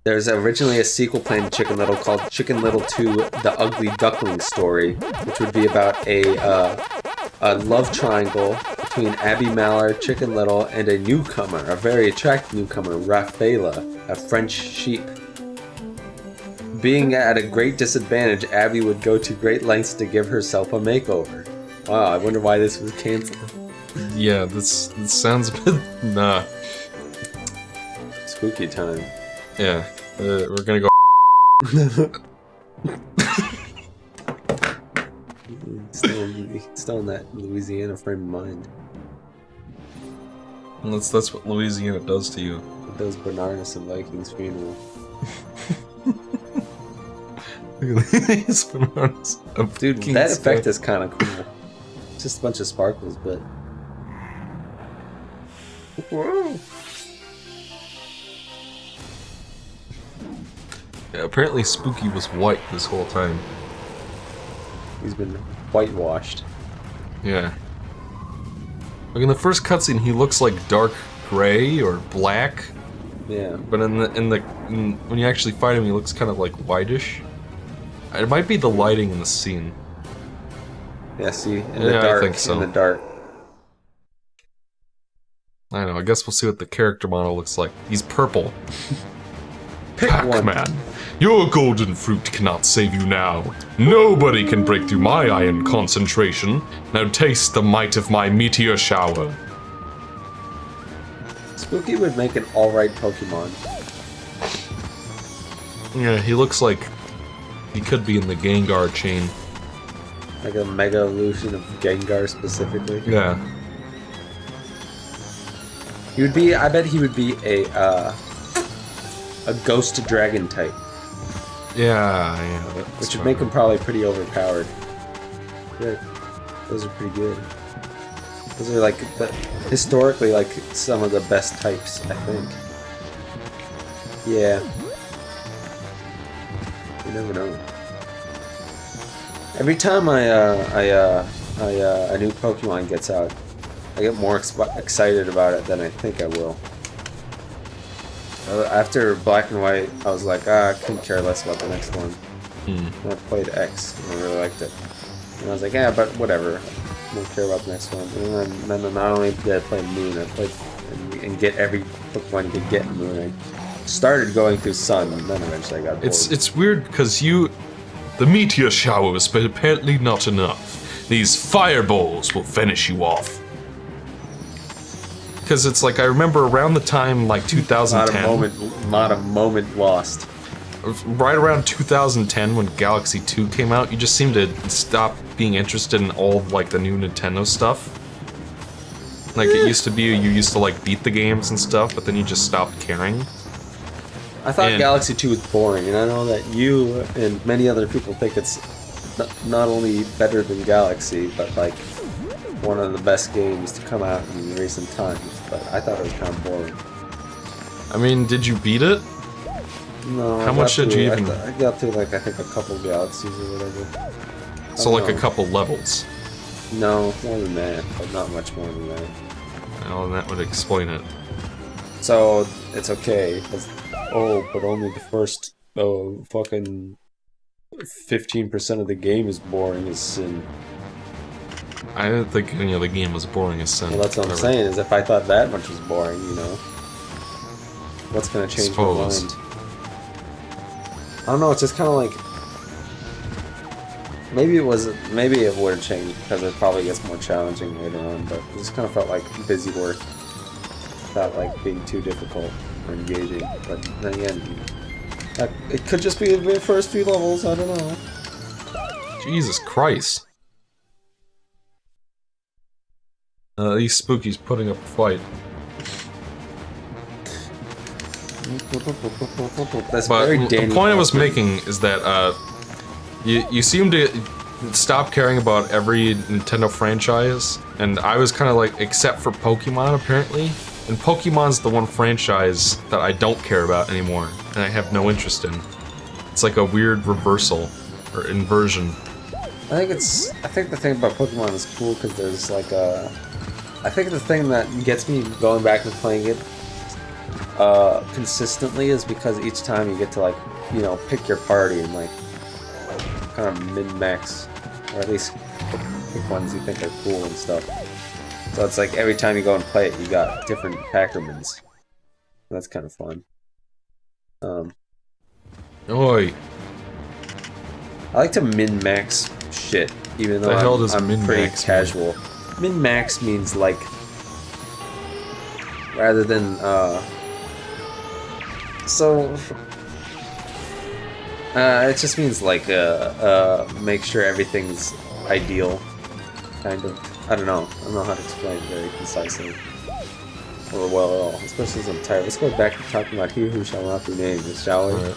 There's originally a sequel planned to Chicken Little called Chicken Little 2: The Ugly Duckling Story, which would be about a love triangle between Abby Mallard, Chicken Little, and a newcomer, a very attractive newcomer, Rafaela, a French sheep. Being at a great disadvantage, Abby would go to great lengths to give herself a makeover. Wow, I wonder why this was canceled. Yeah, this sounds a bit... nah. Spooky time. Yeah, we're gonna go... Still in that Louisiana frame of mind. That's what Louisiana does to you. It does Bernardus and Vikings funeral. Dude, that effect is kind of cool. It's just a bunch of sparkles, but... Whoa! Yeah, apparently Spooky was white this whole time. He's been whitewashed. Yeah. Like in the first cutscene, he looks like dark gray or black. Yeah. But when you actually fight him, he looks kind of like whitish. It might be the lighting in the scene. Yeah, see, in the dark. I think so. In the dark. I don't know. I guess we'll see what the character model looks like. He's purple. Pac Man, your golden fruit cannot save you now. Nobody can break through my iron concentration. Now taste the might of my meteor shower. Spooky would make an alright Pokemon. Yeah, he looks like he could be in the Gengar chain. Like a Mega Evolution of Gengar specifically. Yeah. He would be, I bet he would be a ghost dragon type. Yeah. Which would make him probably pretty overpowered. Yeah, those are pretty good. Those are like, historically, like some of the best types, I think. Yeah. You never know. Every time a new Pokemon gets out, I get more excited about it than I think I will. After Black and White, I was like, I couldn't care less about the next one. And I played X, and I really liked it. And I was like, yeah, but whatever. I don't care about the next one. And then not only did I play Moon, I played and get every Pokemon you could get in Moon. I started going through Sun, and then eventually I got bored. It's weird, because the meteor shower was apparently not enough. These fireballs will finish you off. Because it's like, I remember around the time, like 2010... Not a moment lost. Right around 2010, when Galaxy 2 came out, you just seemed to stop being interested in all of, like, the new Nintendo stuff. Like, it used to be, you used to, like, beat the games and stuff, but then you just stopped caring. I thought Galaxy 2 was boring, and I know that you and many other people think it's not only better than Galaxy, but, like, one of the best games to come out in recent times, but I thought it was kind of boring. I mean, did you beat it? No. How much did you even... I got through, like, I think a couple galaxies or whatever. So, like, a couple levels? No, more than that, but not much more than that. Well, and that would explain it. So, it's okay, because, but only the first, fucking 15% of the game is boring as sin. I didn't think any of the game was boring as sin. Well, that's what I'm saying, is if I thought that much was boring, you know, what's gonna change my mind? I don't know, it's just kind of like, maybe it would have changed, because it probably gets more challenging later on, but it just kind of felt like busy work, without like being too difficult or engaging, but then again, it could just be the first few levels, I don't know. Jesus Christ. These Spookies putting up a fight. That's but very the point I was making is that you seem to stop caring about every Nintendo franchise, and I was kind of like, except for Pokemon apparently, and Pokemon's the one franchise that I don't care about anymore, and I have no interest in. It's like a weird reversal, or inversion. I think the thing about Pokemon is cool because there's like I think the thing that gets me going back and playing it consistently is because each time you get to, like, you know, pick your party and, like, kind of min-max, or at least pick ones you think are cool and stuff. So it's like every time you go and play it, you got different Packermans. That's kind of fun. Oi. I like to min-max shit, even though I'm pretty casual. Min-max means, like, rather than, it just means, like, make sure everything's ideal, kind of. I don't know how to explain it very concisely. Or well at all, especially as I'm tired. Let's go back to talking about He Who Shall Not Be Named, shall we? Right.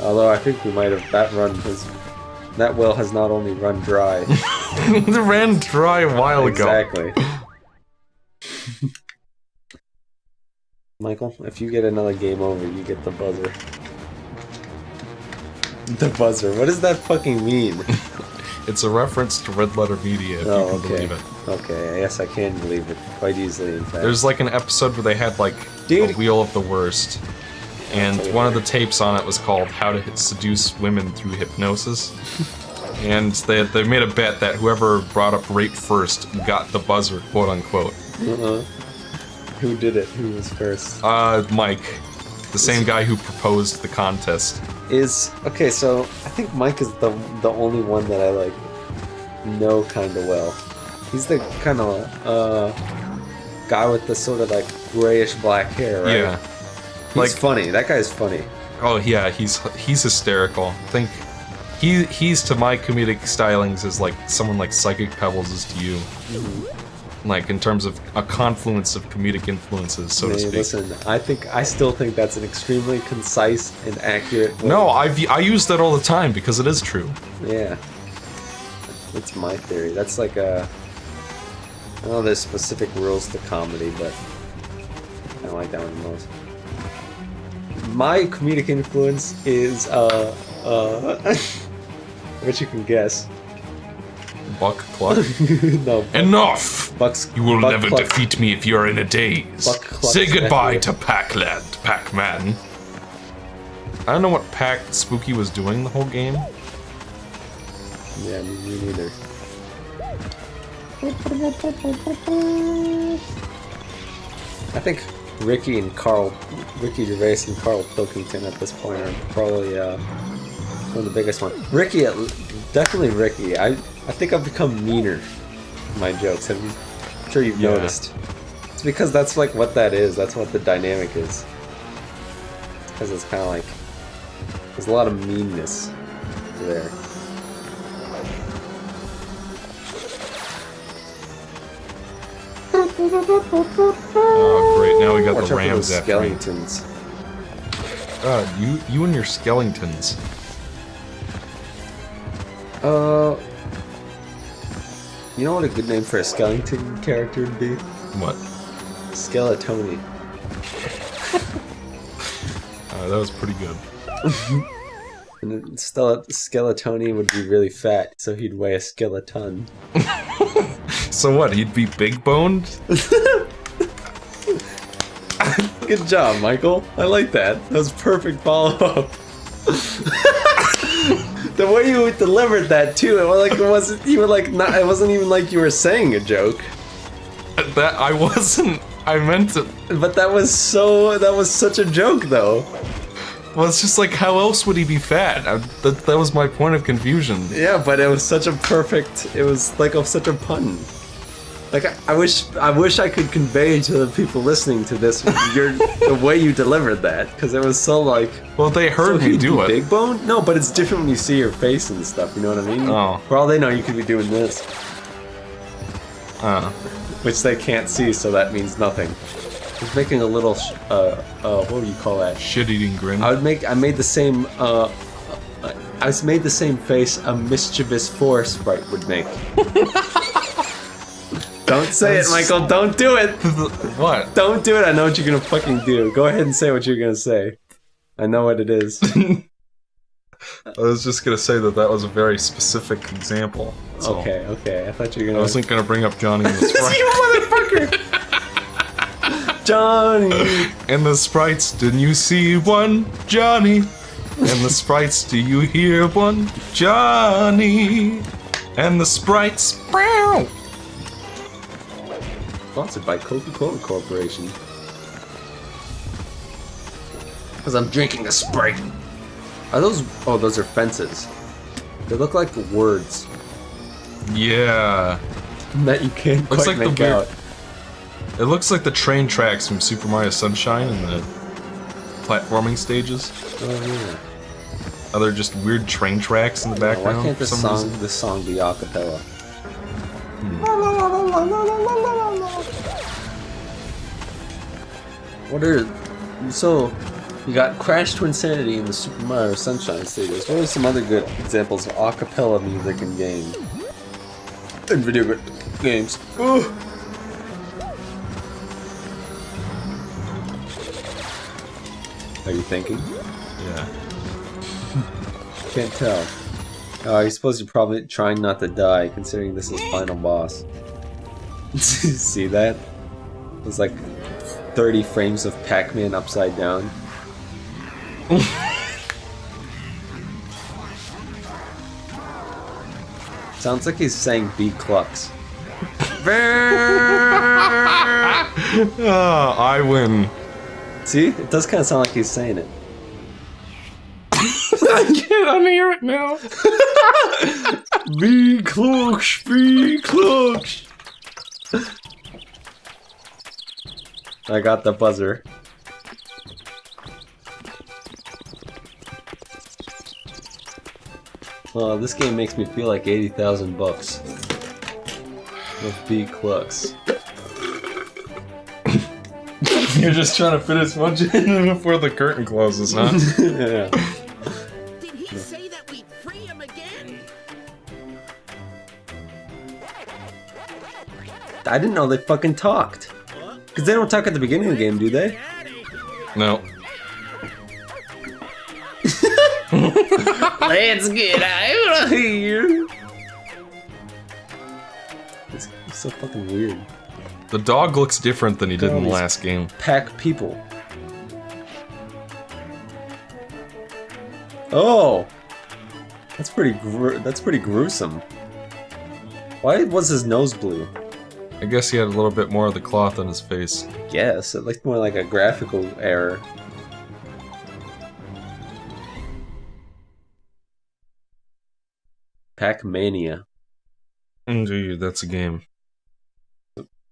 Although I think we might have that well has not only run dry. It ran dry a while ago. Exactly. Michael, if you get another game over, you get the buzzer. The buzzer. What does that fucking mean? It's a reference to Red Letter Media, if you can believe it. Okay, yes, I can believe it. Quite easily, in fact. There's like an episode where they had like a Wheel of the Worst. And one of the tapes on it was called How to Seduce Women Through Hypnosis. And they made a bet that whoever brought up rape first got the buzzer, quote unquote. Who did it? Who was first? Mike. The same guy who proposed the contest. Okay, so I think Mike is the only one that I, like, know kind of well. He's the kind of guy with the sort of, like, grayish black hair, right? Yeah. He's funny. That guy's funny. Oh yeah, he's hysterical. I think he's to my comedic stylings as like someone like Psychic Pebbles is to you. Like in terms of a confluence of comedic influences, so to speak. Listen, I still think that's an extremely concise and accurate way. No, I use that all the time because it is true. Yeah. That's my theory. That's like I know there's specific rules to comedy, but I like that one the most. My comedic influence is, what you can guess. Buck Cluck? No. Enough! You will never Cluck. defeat me if you're in a daze. Say goodbye to Pac-Land, Pac-Man. I don't know what Spooky was doing the whole game. Yeah, me neither. I think Ricky Gervais and Carl Pilkington at this point are probably one of the biggest ones. Definitely Ricky. I think I've become meaner in my jokes. I'm sure you've noticed. It's because that's like what that is. That's what the dynamic is. Because it's kind of like there's a lot of meanness there. Oh great! Now we got the Rams after skeletons. You and your skeletons. You know what a good name for a skeleton character would be? What? Skeletoni. That was pretty good. And Skeletoni would be really fat, so he'd weigh a skeleton. So what? He'd be big boned? Good job, Michael. I like that. That was perfect follow-up. The way you delivered that too, it wasn't even like you were saying a joke. That I wasn't. I meant it. But that was such a joke though. Well, it's just like, how else would he be fat? That was my point of confusion. Yeah, but it was such a perfect. It was like such a pun. Like I wish I could convey to the people listening to this the way you delivered that, because it was so like. Well, they heard me do it. Big bone? No, but it's different when you see your face and stuff. You know what I mean? Oh. For all they know, you could be doing this. Which they can't see, so that means nothing. He's making a little, what do you call that? Shit-eating grin. I made the same face a mischievous force sprite would make. Don't say it, Michael. Don't do it. What? Don't do it. I know what you're gonna fucking do. Go ahead and say what you're gonna say. I know what it is. I was just gonna say that was a very specific example. Okay. I thought you were gonna. I wasn't gonna bring up Johnny and the Sprite. You motherfucker! Johnny. And the sprites, didn't you see one? Johnny. And the sprites, do you hear one? Johnny. And the sprites. Sponsored by Coca-Cola Corporation. Because I'm drinking a Sprite. Are those... Oh, those are fences. They look like words. Yeah. That you can't Looks quite like make the weird... out. It looks like the train tracks from Super Mario Sunshine and the platforming stages. Oh, yeah. Are there just weird train tracks in the background? Why can't for some reason? this song be a cappella? What are... So, you got Crash to Insanity in the Super Mario Sunshine stages. What are some other good examples of a cappella music in game? In video games. Ugh. Are you thinking? Yeah. Can't tell. I suppose you're probably trying not to die, considering this is final boss. See that? It's like 30 frames of Pac Man upside down. Sounds like he's saying B Clucks. Oh, I win. See? It does kind of sound like he's saying it. I can't unhear it now. B Clucks! B Clucks! I got the buzzer. Oh, this game makes me feel like 80,000 bucks. With B Clucks. You're just trying to fit as much in before the curtain closes, huh? Yeah. Did he say that we'd free him again? I didn't know they fucking talked. Because they don't talk at the beginning of the game, do they? No. Let's get out of here! It's so fucking weird. The dog looks different than he did in the last game. Pack people. Oh! That's pretty gruesome. Why was his nose blue? I guess he had a little bit more of the cloth on his face. Yes, it looked more like a graphical error. Pac-Mania. Indeed, that's a game.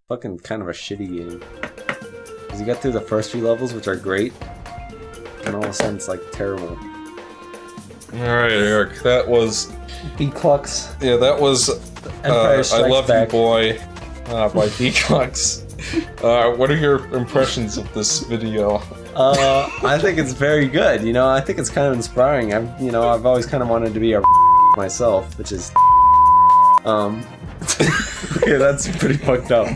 Fucking kind of a shitty game. Because you get through the first few levels, which are great, and all of a sudden it's like terrible. Alright, Eric, that was... B-Clucks. Yeah, that was... Empire I Strikes Love Back. You Boy by B-Clucks. What are your impressions of this video? I think it's very good. You know, I think it's kind of inspiring. I've always kind of wanted to be a myself, which is okay, that's pretty fucked up.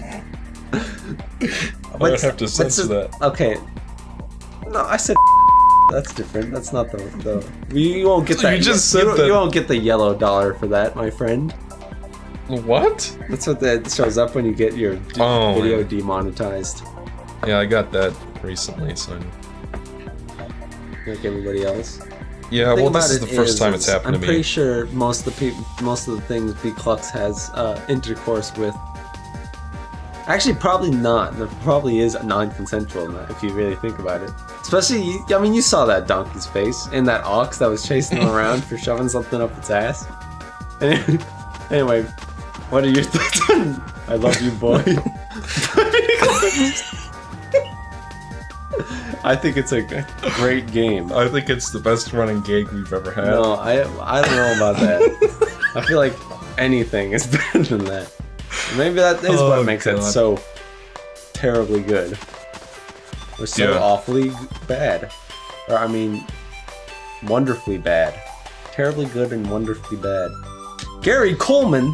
I would have to censor that. Okay. No, I said that's different. That's not the you won't get that. You just said that. You won't get the yellow dollar for that, my friend. What? That's what that shows up when you get your video demonetized. Yeah, I got that recently, so... Like everybody else. Yeah, well, this is the first time it's happened to me. I'm pretty sure most of the things B-Clucks has intercourse with. Actually, probably not. There probably is non-consensual in that, if you really think about it. Especially, I mean, you saw that donkey's face and that ox that was chasing him around for shoving something up its ass. Anyway, what are your thoughts on I Love You Boy? I think it's a great game. I think it's the best running gag we've ever had. No, I don't know about that. I feel like anything is better than that. Maybe that is what makes it so terribly good. Or so awfully bad. Or, I mean, wonderfully bad. Terribly good and wonderfully bad. Gary Coleman!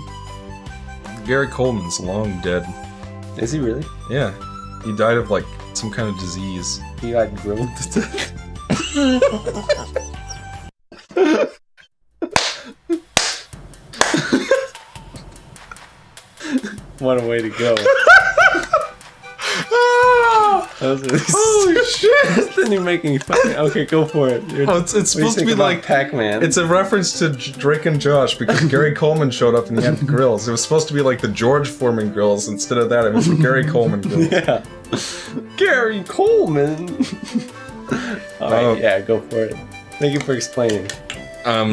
Gary Coleman's long dead. Is he really? Yeah. He died of, like, some kind of disease. He got grilled to death. What a way to go. Holy shit! Then you're making fucking... Okay, go for it. It's supposed to be like Pac Man. It's a reference to Drake and Josh because Gary Coleman showed up and he had the grills. It was supposed to be like the George Foreman grills. Instead of that, it was the Gary Coleman grills. Yeah. Gary Coleman. Alright, yeah, go for it. Thank you for explaining.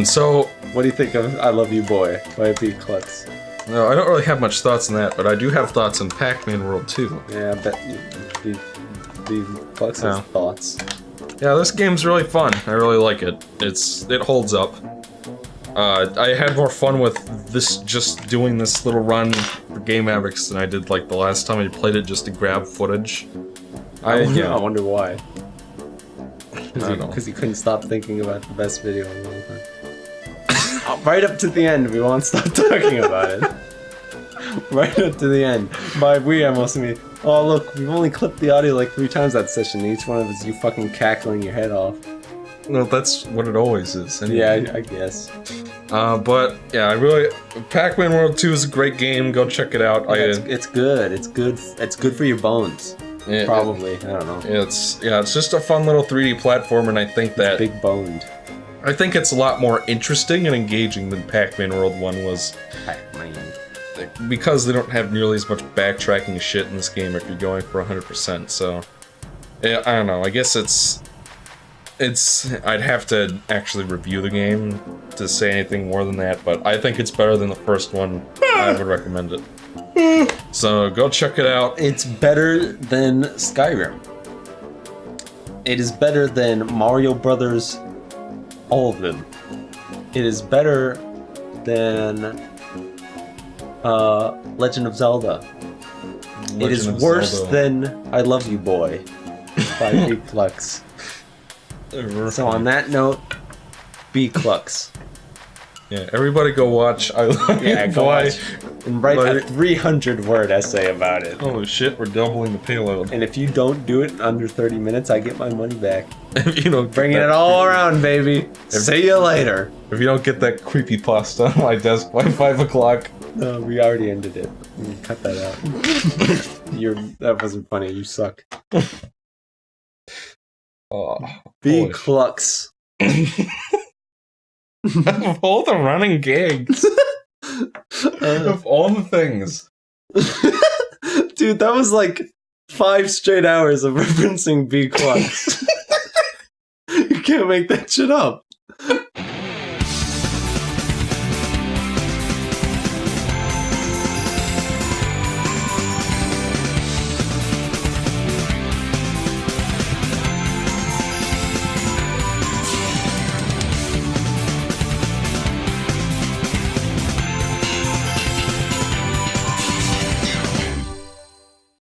So what do you think of I Love You Boy by B Klutz? no, I don't really have much thoughts on that, but I do have thoughts on Pac Man World 2. Yeah, I bet B Klutz has thoughts. Yeah, this game's really fun. I really like it. It holds up. I had more fun with this, just doing this little run for Game Mavericks than I did like the last time I played it just to grab footage. I wonder why. know. Because he couldn't stop thinking about the best video of all time. Right up to the end, we won't stop talking about it. Right up to the end. By we, I mostly mean, oh look, we've only clipped the audio like 3 times that session. Each one of us, you fucking cackling your head off. Well, that's what it always is. Anyway. Yeah, I guess. But yeah, I really Pac Man World 2 is a great game. Go check it out. Yeah, it's good. It's good. It's good for your bones. Yeah, probably. I don't know. It's just a fun little 3D platform, and I think that big boned. I think it's a lot more interesting and engaging than Pac Man World 1 was. Pac-Man. Because they don't have nearly as much backtracking shit in this game if you're going for 100%. So yeah, I don't know. I guess it's I'd have to actually review the game to say anything more than that, but I think it's better than the first one. I would recommend it. So go check it out. It's better than Skyrim. It is better than Mario Brothers, all of them. It is better than Legend of Zelda. It is worse than I Love You Boy by B Klutz. So on that note, B Klutz. Yeah, everybody go watch I Love You go Boy. watch and write a 300-word essay about it. Holy shit, we're doubling the payload. And if you don't do it in under 30 minutes, I get my money back. If you don't bringing it all around, baby. See you later. If you don't get that creepypasta on my desk by 5 o'clock. No, we already ended it. Cut that out. That wasn't funny. You suck. Oh, B Klutz. Of all the running gigs. Of all the things. Dude, that was like 5 straight hours of referencing B Klutz. You can't make that shit up.